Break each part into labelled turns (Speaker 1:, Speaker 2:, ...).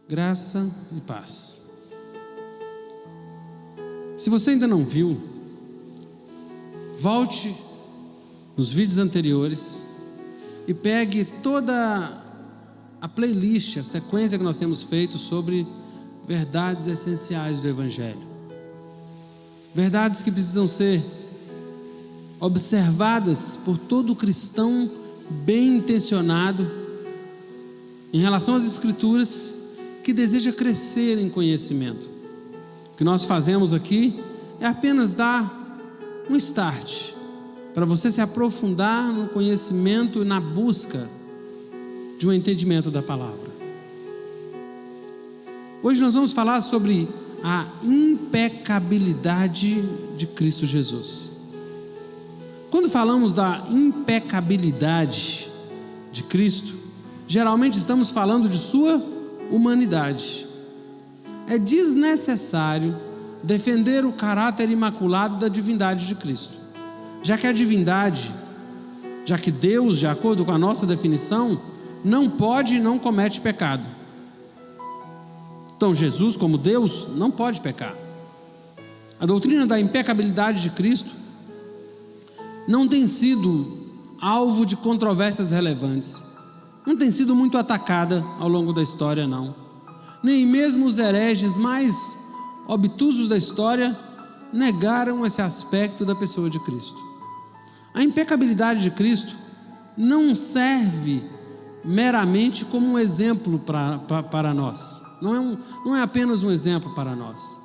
Speaker 1: Graça e paz. Se você ainda não viu, volte nos vídeos anteriores e pegue toda a playlist, a sequência que nós temos feito sobre verdades essenciais do Evangelho. Verdades que precisam ser observadas por todo cristão bem intencionado em relação às Escrituras, que deseja crescer em conhecimento. O que nós fazemos aqui é apenas dar um start para você se aprofundar no conhecimento e na busca de um entendimento da palavra. Hoje nós vamos falar sobre a impecabilidade de Cristo Jesus. Quando falamos da impecabilidade de Cristo, geralmente estamos falando de sua humanidade. É desnecessário defender o caráter imaculado da divindade de Cristo, já que a divindade, já que Deus, de acordo com a nossa definição, não pode e não comete pecado. Então Jesus, como Deus, não pode pecar. A doutrina da impecabilidade de Cristo não tem sido alvo de controvérsias relevantes, não tem sido muito atacada ao longo da história, não. Nem mesmo os hereges mais obtusos da história negaram esse aspecto da pessoa de Cristo. A impecabilidade de Cristo não serve meramente como um exemplo para nós. Não é apenas um exemplo para nós.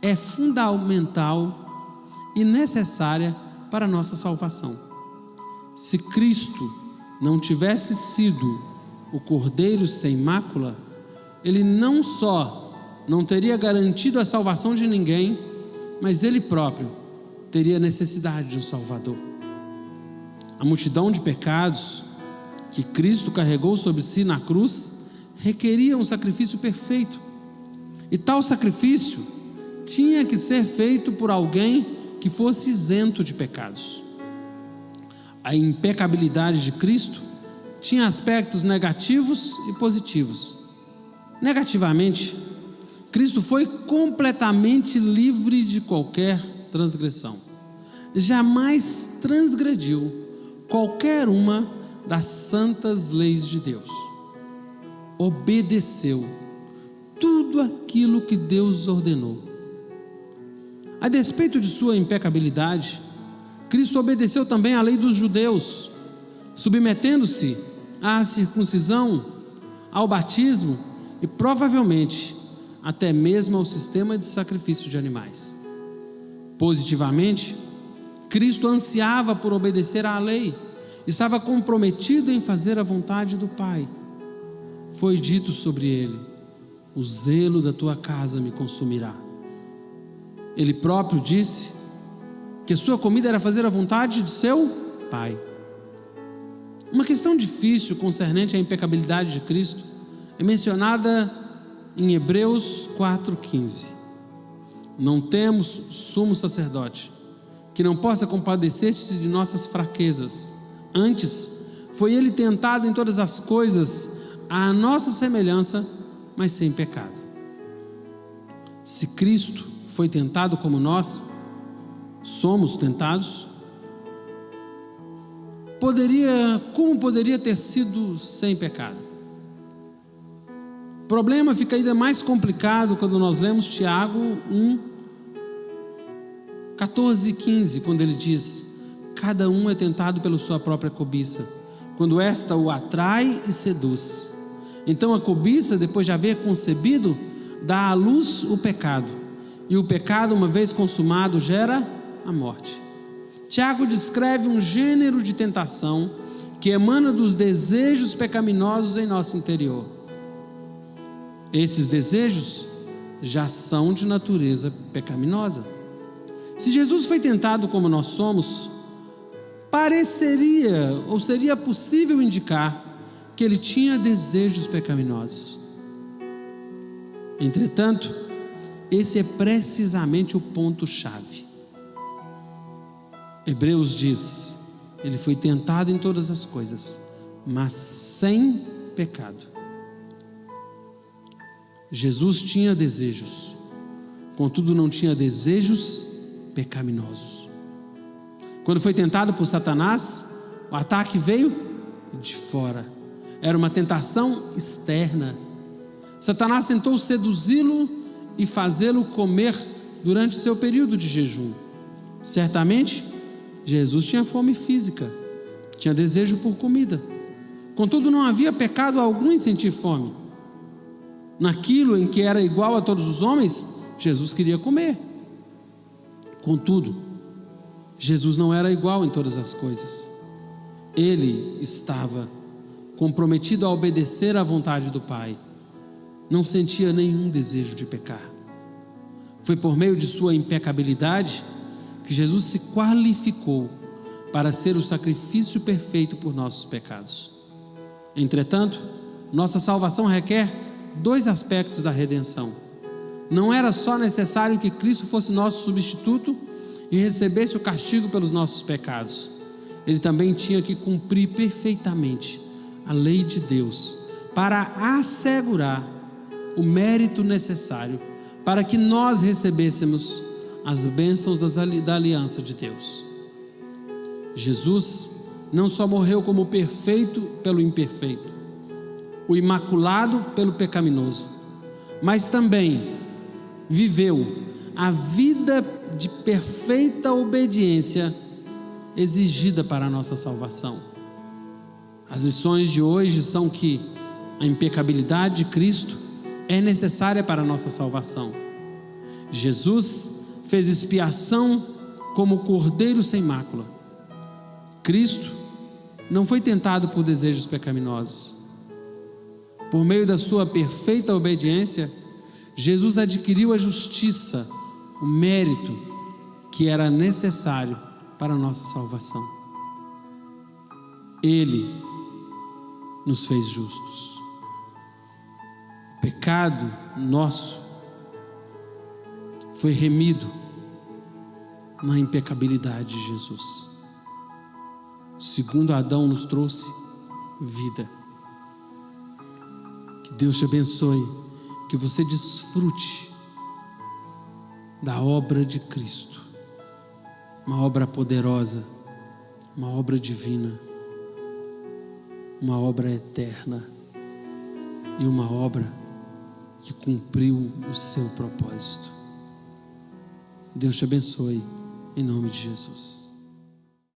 Speaker 1: É fundamental e necessária para a nossa salvação. Se Cristo não tivesse sido o Cordeiro sem mácula, ele não só não teria garantido a salvação de ninguém, mas ele próprio teria necessidade de um Salvador. A multidão de pecados que Cristo carregou sobre si na cruz requeria um sacrifício perfeito, e tal sacrifício tinha que ser feito por alguém que fosse isento de pecados. A impecabilidade de Cristo tinha aspectos negativos e positivos. Negativamente, Cristo foi completamente livre de qualquer transgressão. Jamais transgrediu qualquer uma das santas leis de Deus. Obedeceu tudo aquilo que Deus ordenou. A despeito de sua impecabilidade, Cristo obedeceu também à lei dos judeus, submetendo-se à circuncisão, ao batismo e provavelmente até mesmo ao sistema de sacrifício de animais. Positivamente, Cristo ansiava por obedecer à lei, estava comprometido em fazer a vontade do Pai. Foi dito sobre ele: o zelo da tua casa me consumirá. Ele próprio disse que sua comida era fazer a vontade de seu Pai. Uma questão difícil concernente à impecabilidade de Cristo é mencionada em Hebreus 4,15. Não temos sumo sacerdote que não possa compadecer-se de nossas fraquezas. Antes, foi ele tentado em todas as coisas à nossa semelhança, mas sem pecado. Se Cristo foi tentado como nós somos tentados, como poderia ter sido sem pecado? O problema fica ainda mais complicado quando nós lemos Tiago 1, 14 e 15, quando ele diz: cada um é tentado pela sua própria cobiça, quando esta o atrai e seduz. Então a cobiça, depois de haver concebido, dá à luz o pecado, e o pecado, uma vez consumado, gera a morte. Tiago descreve um gênero de tentação que emana dos desejos pecaminosos em nosso interior. Esses desejos já são de natureza pecaminosa. Se Jesus foi tentado como nós somos, pareceria ou seria possível indicar que ele tinha desejos pecaminosos. Entretanto, esse é precisamente o ponto-chave. Hebreus diz: ele foi tentado em todas as coisas, mas sem pecado. Jesus tinha desejos, contudo não tinha desejos pecaminosos. Quando foi tentado por Satanás, o ataque veio de fora. Era uma tentação externa. Satanás tentou seduzi-lo e fazê-lo comer durante seu período de jejum. Certamente, Jesus tinha fome física, tinha desejo por comida. Contudo, não havia pecado algum em sentir fome. Naquilo em que era igual a todos os homens, Jesus queria comer. Contudo, Jesus não era igual em todas as coisas. Ele estava comprometido a obedecer à vontade do Pai. Não sentia nenhum desejo de pecar. Foi por meio de sua impecabilidade que Jesus se qualificou para ser o sacrifício perfeito por nossos pecados. Entretanto, nossa salvação requer dois aspectos da redenção. Não era só necessário que Cristo fosse nosso substituto e recebesse o castigo pelos nossos pecados. Ele também tinha que cumprir perfeitamente a lei de Deus para assegurar o mérito necessário para que nós recebêssemos as bênçãos da aliança de Deus. Jesus não só morreu como perfeito pelo imperfeito, o imaculado pelo pecaminoso, mas também viveu a vida de perfeita obediência exigida para a nossa salvação. As lições de hoje são que a impecabilidade de Cristo é necessária para a nossa salvação. Jesus fez expiação como cordeiro sem mácula. Cristo não foi tentado por desejos pecaminosos. Por meio da sua perfeita obediência, Jesus adquiriu a justiça, o mérito que era necessário para a nossa salvação. Ele nos fez justos. O pecado nosso foi remido na impecabilidade de Jesus. O segundo Adão nos trouxe vida. Que Deus te abençoe, que você desfrute da obra de Cristo, uma obra poderosa, uma obra divina, uma obra eterna e uma obra que cumpriu o seu propósito. Deus te abençoe, em nome de Jesus.